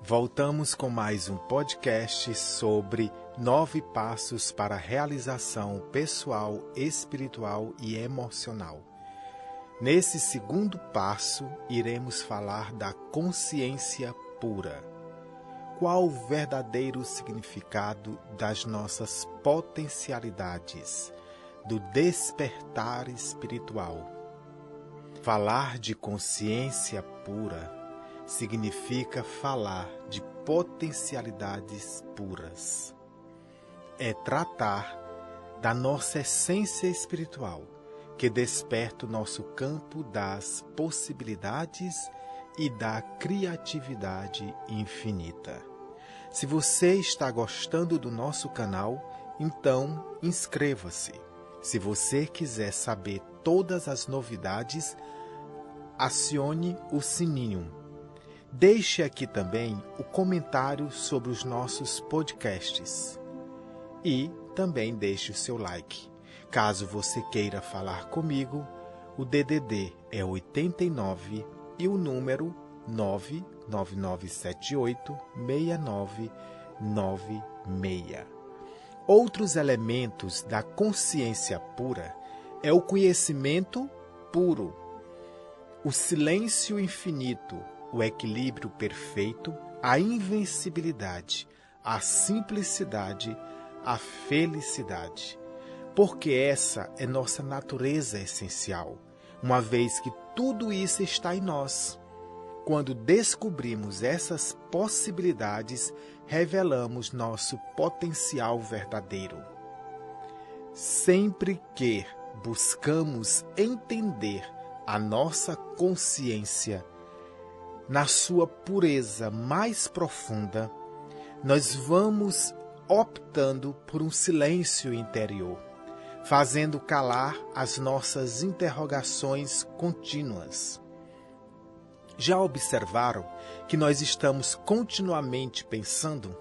Voltamos com mais um podcast sobre 9 passos para a realização pessoal, espiritual e emocional. Nesse segundo passo, iremos falar da consciência pura. Qual o verdadeiro significado das nossas potencialidades, do despertar espiritual? Falar de consciência pura significa falar de potencialidades puras. É tratar da nossa essência espiritual, que desperta o nosso campo das possibilidades e da criatividade infinita. Se você está gostando do nosso canal, então inscreva-se. Se você quiser saber todas as novidades, acione o sininho. Deixe aqui também o comentário sobre os nossos podcasts. E também deixe o seu like. Caso você queira falar comigo, o DDD é 89 e o número 999786996. Outros elementos da consciência pura é o conhecimento puro, o silêncio infinito, o equilíbrio perfeito, a invencibilidade, a simplicidade, a felicidade. Porque essa é nossa natureza essencial, uma vez que tudo isso está em nós. Quando descobrimos essas possibilidades, revelamos nosso potencial verdadeiro. Sempre que buscamos entender a nossa consciência na sua pureza mais profunda, nós vamos optando por um silêncio interior, fazendo calar as nossas interrogações contínuas. Já observaram que nós estamos continuamente pensando?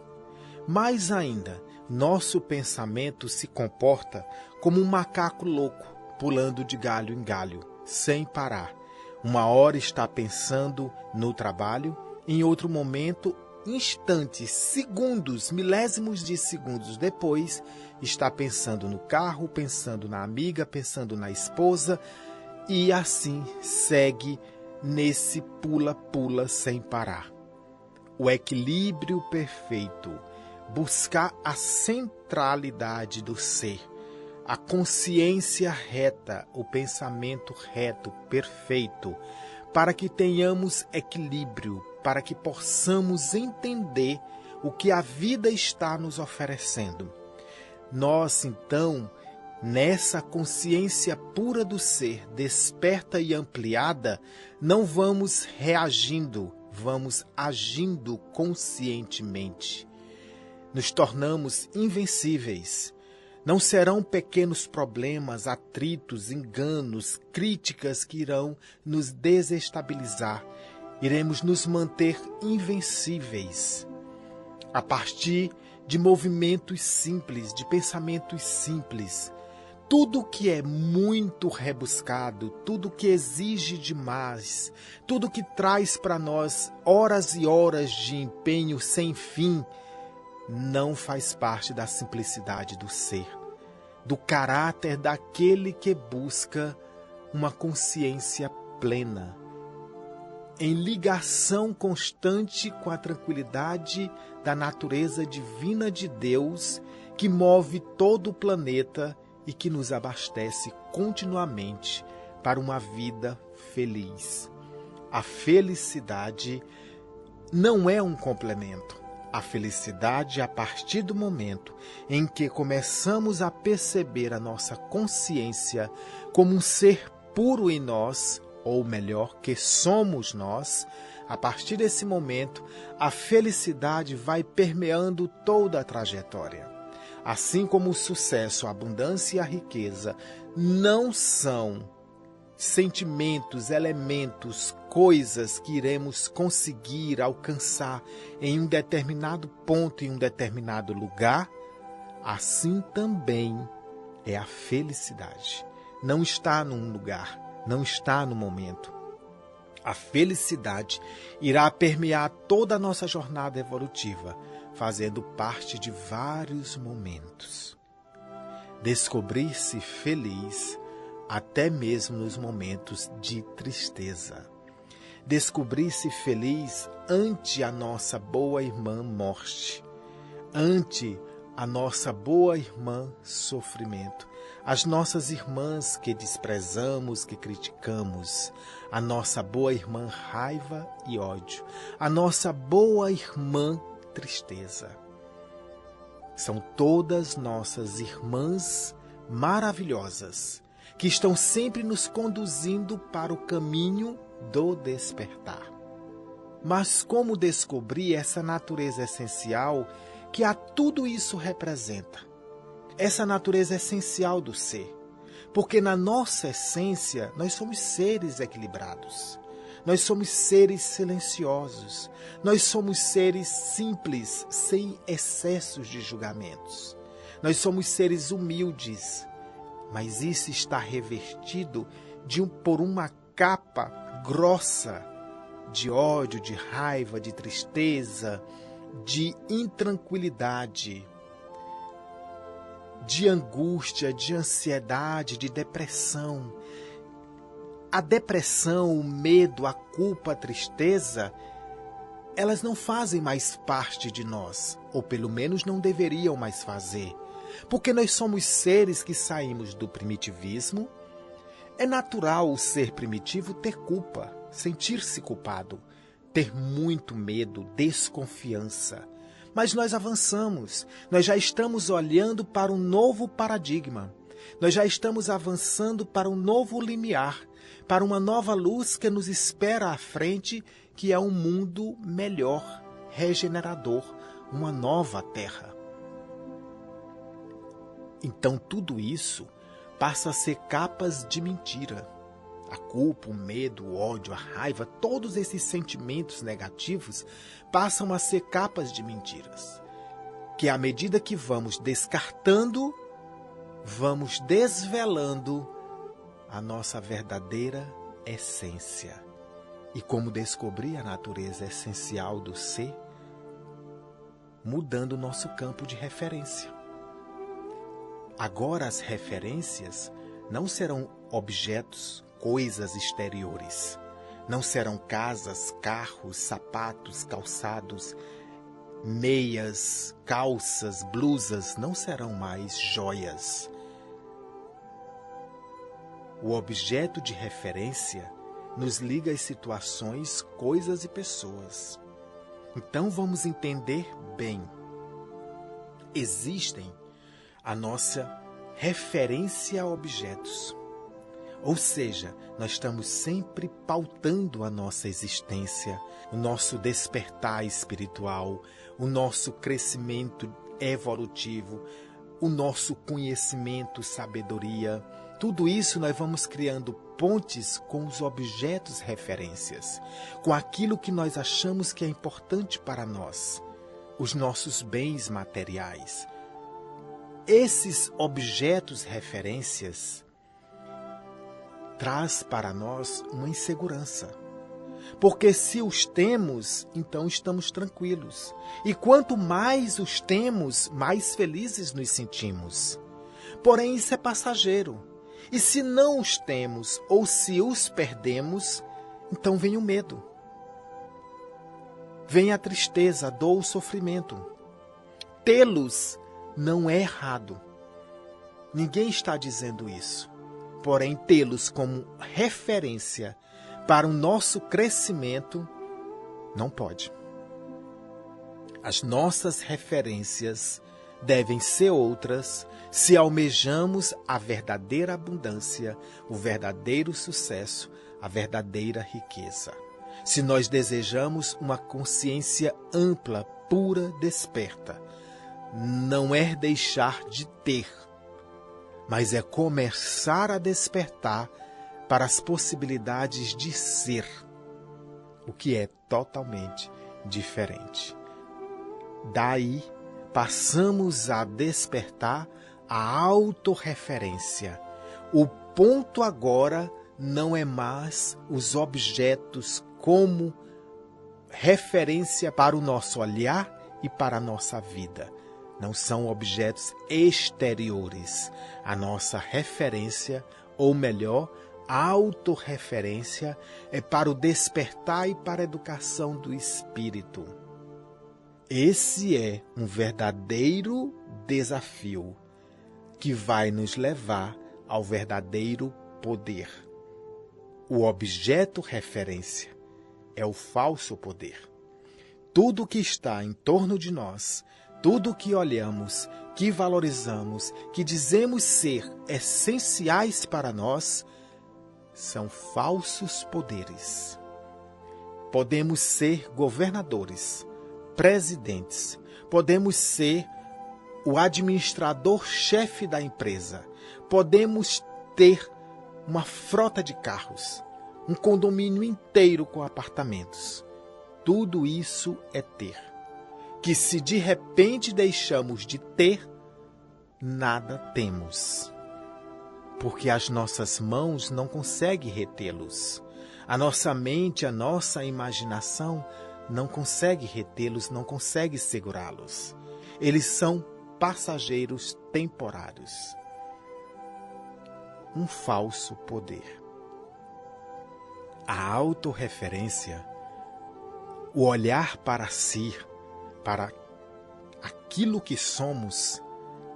Mais ainda, nosso pensamento se comporta como um macaco louco, pulando de galho em galho, sem parar. Uma hora está pensando no trabalho, em outro momento, instantes, segundos, milésimos de segundos depois, está pensando no carro, pensando na amiga, pensando na esposa, e assim segue nesse pula-pula sem parar. O equilíbrio perfeito, buscar a centralidade do ser, a consciência reta, o pensamento reto, perfeito, para que tenhamos equilíbrio, para que possamos entender o que a vida está nos oferecendo. Nós, então, nessa consciência pura do ser, desperta e ampliada, não vamos reagindo, vamos agindo conscientemente. Nos tornamos invencíveis. Não serão pequenos problemas, atritos, enganos, críticas que irão nos desestabilizar. Iremos nos manter invencíveis a partir de movimentos simples, de pensamentos simples. Tudo que é muito rebuscado, tudo que exige demais, tudo que traz para nós horas e horas de empenho sem fim, não faz parte da simplicidade do ser, do caráter daquele que busca uma consciência plena, em ligação constante com a tranquilidade da natureza divina de Deus, que move todo o planeta e que nos abastece continuamente para uma vida feliz. A felicidade não é um complemento. A felicidade, a partir do momento em que começamos a perceber a nossa consciência como um ser puro em nós, ou melhor, que somos nós, a partir desse momento, a felicidade vai permeando toda a trajetória. Assim como o sucesso, a abundância e a riqueza não são sentimentos, elementos, coisas que iremos conseguir alcançar em um determinado ponto, em um determinado lugar, assim também é a felicidade. Não está num lugar, não está no momento. A felicidade irá permear toda a nossa jornada evolutiva, fazendo parte de vários momentos. Descobrir-se feliz até mesmo nos momentos de tristeza. Descobrir-se feliz ante a nossa boa irmã morte, ante a nossa boa irmã sofrimento, as nossas irmãs que desprezamos, que criticamos, a nossa boa irmã raiva e ódio, a nossa boa irmã tristeza. São todas nossas irmãs maravilhosas, que estão sempre nos conduzindo para o caminho do despertar. Mas como descobrir essa natureza essencial que a tudo isso representa? Essa natureza essencial do ser. Porque na nossa essência nós somos seres equilibrados. Nós somos seres silenciosos. Nós somos seres simples, sem excessos de julgamentos. Nós somos seres humildes. Mas isso está revestido por uma capa grossa de ódio, de raiva, de tristeza, de intranquilidade, de angústia, de ansiedade, de depressão. A depressão, o medo, a culpa, a tristeza, elas não fazem mais parte de nós, ou pelo menos não deveriam mais fazer, porque nós somos seres que saímos do primitivismo. É natural o ser primitivo ter culpa, sentir-se culpado, ter muito medo, desconfiança. Mas nós avançamos, nós já estamos olhando para um novo paradigma, nós já estamos avançando para um novo limiar, para uma nova luz que nos espera à frente, que é um mundo melhor, regenerador, uma nova terra. Então tudo isso passa a ser capas de mentira. A culpa, o medo, o ódio, a raiva, todos esses sentimentos negativos passam a ser capas de mentiras. Que à medida que vamos descartando, vamos desvelando a nossa verdadeira essência. E como descobrir a natureza essencial do ser? Mudando o nosso campo de referência. Agora as referências não serão objetos, coisas exteriores. Não serão casas, carros, sapatos, calçados, meias, calças, blusas, não serão mais joias. O objeto de referência nos liga às situações, coisas e pessoas. Então vamos entender bem. Existem a nossa referência a objetos. Ou seja, nós estamos sempre pautando a nossa existência, o nosso despertar espiritual, o nosso crescimento evolutivo, o nosso conhecimento, sabedoria. Tudo isso nós vamos criando pontes com os objetos referências, com aquilo que nós achamos que é importante para nós, os nossos bens materiais. Esses objetos referências traz para nós uma insegurança. Porque se os temos, então estamos tranquilos. E quanto mais os temos, mais felizes nos sentimos. Porém, isso é passageiro. E se não os temos ou se os perdemos, então vem o medo. Vem a tristeza, a dor, o sofrimento. Tê-los não é errado. Ninguém está dizendo isso. Porém, tê-los como referência para o nosso crescimento, não pode. As nossas referências devem ser outras se almejamos a verdadeira abundância, o verdadeiro sucesso, a verdadeira riqueza. Se nós desejamos uma consciência ampla, pura, desperta, não é deixar de ter, mas é começar a despertar para as possibilidades de ser, o que é totalmente diferente. Daí, passamos a despertar a autorreferência. O ponto agora não é mais os objetos como referência para o nosso olhar e para a nossa vida. Não são objetos exteriores. A nossa referência, ou melhor, a autorreferência, é para o despertar e para a educação do espírito. Esse é um verdadeiro desafio que vai nos levar ao verdadeiro poder. O objeto referência é o falso poder. Tudo que está em torno de nós, tudo que olhamos, que valorizamos, que dizemos ser essenciais para nós, são falsos poderes. Podemos ser governadores, presidentes, podemos ser o administrador-chefe da empresa, podemos ter uma frota de carros, um condomínio inteiro com apartamentos. Tudo isso é ter. Que se de repente deixamos de ter, nada temos. Porque as nossas mãos não conseguem retê-los. A nossa mente, a nossa imaginação não consegue retê-los, não consegue segurá-los. Eles são passageiros temporários. Um falso poder. A autorreferência, o olhar para si, para aquilo que somos,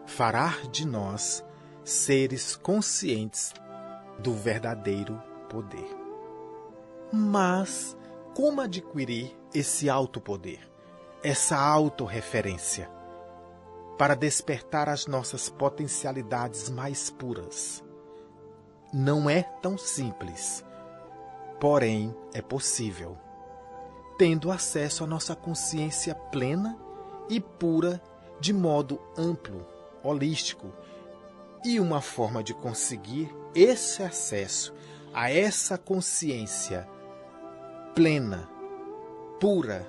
fará de nós seres conscientes do verdadeiro poder. Mas como adquirir esse autopoder, essa autorreferência, para despertar as nossas potencialidades mais puras? Não é tão simples, porém é possível, tendo acesso à nossa consciência plena e pura de modo amplo, holístico, e uma forma de conseguir esse acesso a essa consciência plena, pura,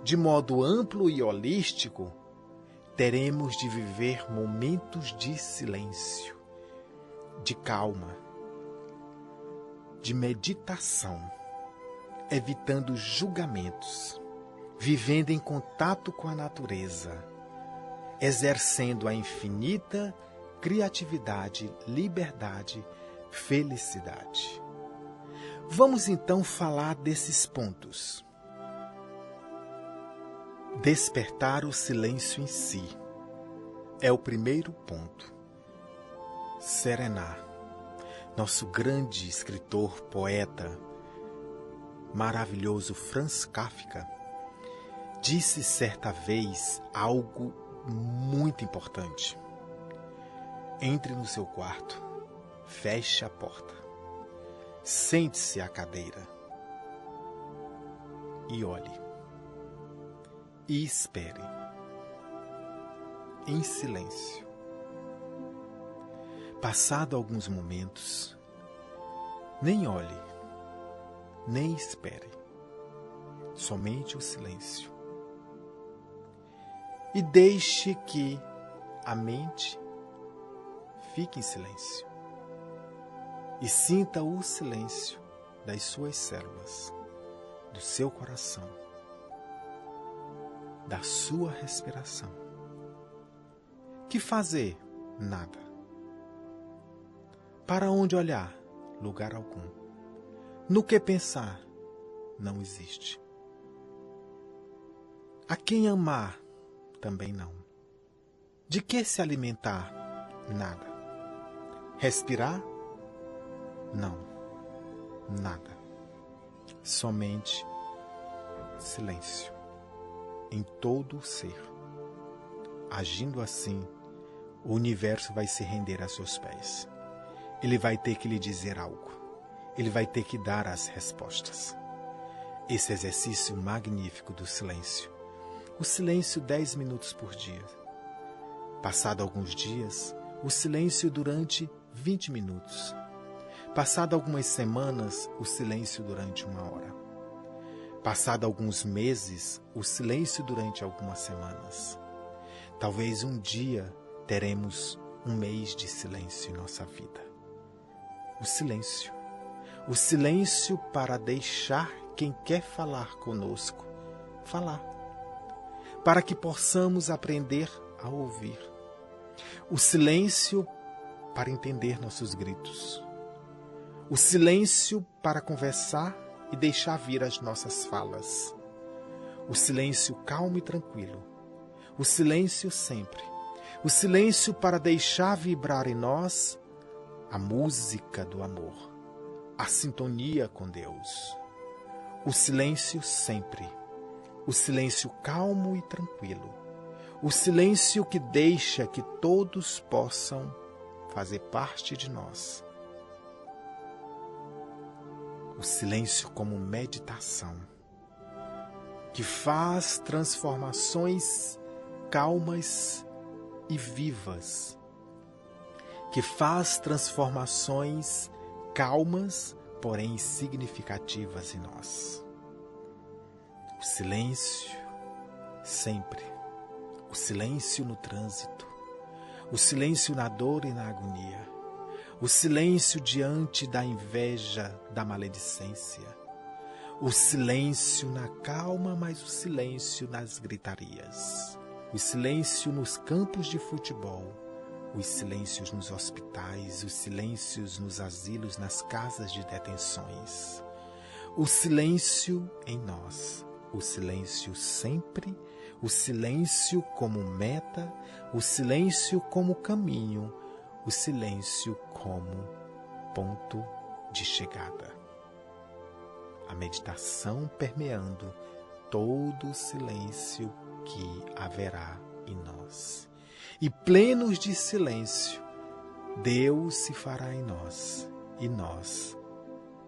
de modo amplo e holístico, teremos de viver momentos de silêncio, de calma, de meditação, evitando julgamentos, vivendo em contato com a natureza, exercendo a infinita criatividade, liberdade, felicidade. Vamos então falar desses pontos. Despertar o silêncio em si é o primeiro ponto. Serenar. Nosso grande escritor, poeta, maravilhoso Franz Kafka, disse certa vez algo muito importante. Entre no seu quarto, feche a porta, sente-se à cadeira e olhe. E espere, em silêncio. Passado alguns momentos, nem olhe, nem espere, somente o silêncio. E deixe que a mente fique em silêncio e sinta o silêncio das suas células, do seu coração, da sua respiração. Que fazer? Nada. Para onde olhar? Lugar algum. No que pensar? Não existe. A quem amar? Também não. De que se alimentar? Nada. Respirar? Não. Nada. Somente silêncio em todo o ser. Agindo assim, o universo vai se render a seus pés. Ele vai ter que lhe dizer algo. Ele vai ter que dar as respostas. Esse exercício magnífico do silêncio. O silêncio 10 minutos por dia. Passado alguns dias, o silêncio durante 20 minutos. Passado algumas semanas, o silêncio durante 1 hora. Passado alguns meses, o silêncio durante algumas semanas. Talvez um dia teremos um mês de silêncio em nossa vida. O silêncio O silêncio para deixar quem quer falar conosco falar, para que possamos aprender a ouvir. O silêncio para entender nossos gritos. O silêncio para conversar e deixar vir as nossas falas. O silêncio calmo e tranquilo. O silêncio sempre. O silêncio para deixar vibrar em nós a música do amor, a sintonia com Deus. O silêncio sempre. O silêncio calmo e tranquilo. O silêncio que deixa que todos possam fazer parte de nós. O silêncio como meditação, que faz transformações calmas e vivas, que faz transformações calmas, porém significativas em nós. O silêncio sempre, o silêncio no trânsito, o silêncio na dor e na agonia, o silêncio diante da inveja, da maledicência, o silêncio na calma, mas o silêncio nas gritarias, o silêncio nos campos de futebol, os silêncios nos hospitais, os silêncios nos asilos, nas casas de detenções, o silêncio em nós, o silêncio sempre, o silêncio como meta, o silêncio como caminho, o silêncio como ponto de chegada. A meditação permeando todo o silêncio que haverá em nós. E plenos de silêncio, Deus se fará em nós e nós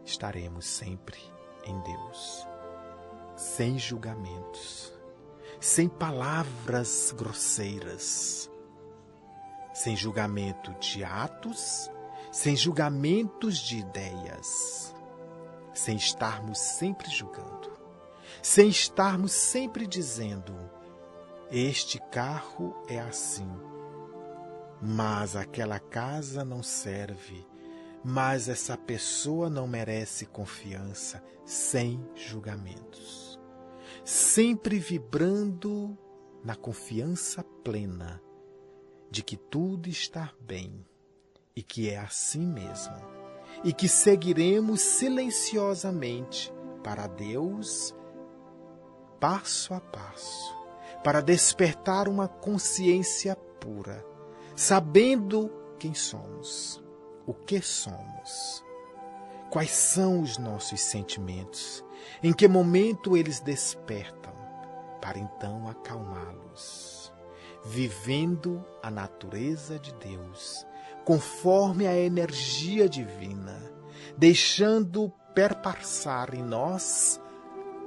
estaremos sempre em Deus. Sem julgamentos, sem palavras grosseiras, sem julgamento de atos, sem julgamentos de ideias, sem estarmos sempre julgando, sem estarmos sempre dizendo: este carro é assim, mas aquela casa não serve, mas essa pessoa não merece confiança, sem julgamentos. Sempre vibrando na confiança plena de que tudo está bem e que é assim mesmo, e que seguiremos silenciosamente para Deus, passo a passo, para despertar uma consciência pura, sabendo quem somos, o que somos, quais são os nossos sentimentos, em que momento eles despertam, para então acalmá-los, vivendo a natureza de Deus, conforme a energia divina, deixando perpassar em nós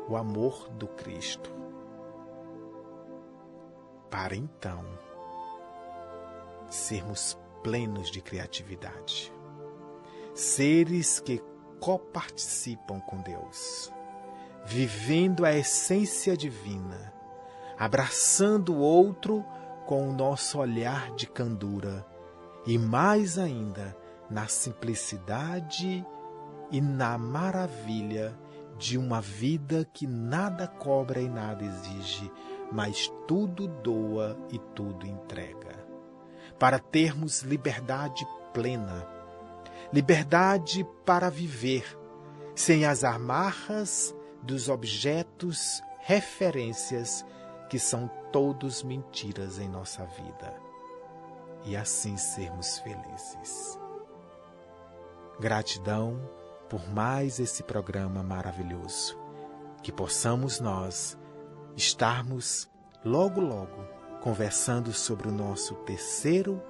o amor do Cristo, para então sermos plenos de criatividade, seres que coparticipam com Deus, vivendo a essência divina, abraçando o outro com o nosso olhar de candura e mais ainda na simplicidade e na maravilha de uma vida que nada cobra e nada exige, mas tudo doa e tudo entrega, para termos liberdade plena, liberdade para viver, sem as amarras dos objetos, referências, que são todos mentiras em nossa vida, e assim sermos felizes. Gratidão por mais esse programa maravilhoso, que possamos nós estarmos logo conversando sobre o nosso terceiro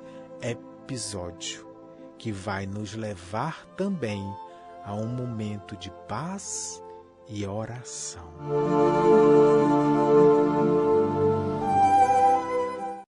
episódio, que vai nos levar também a um momento de paz e oração.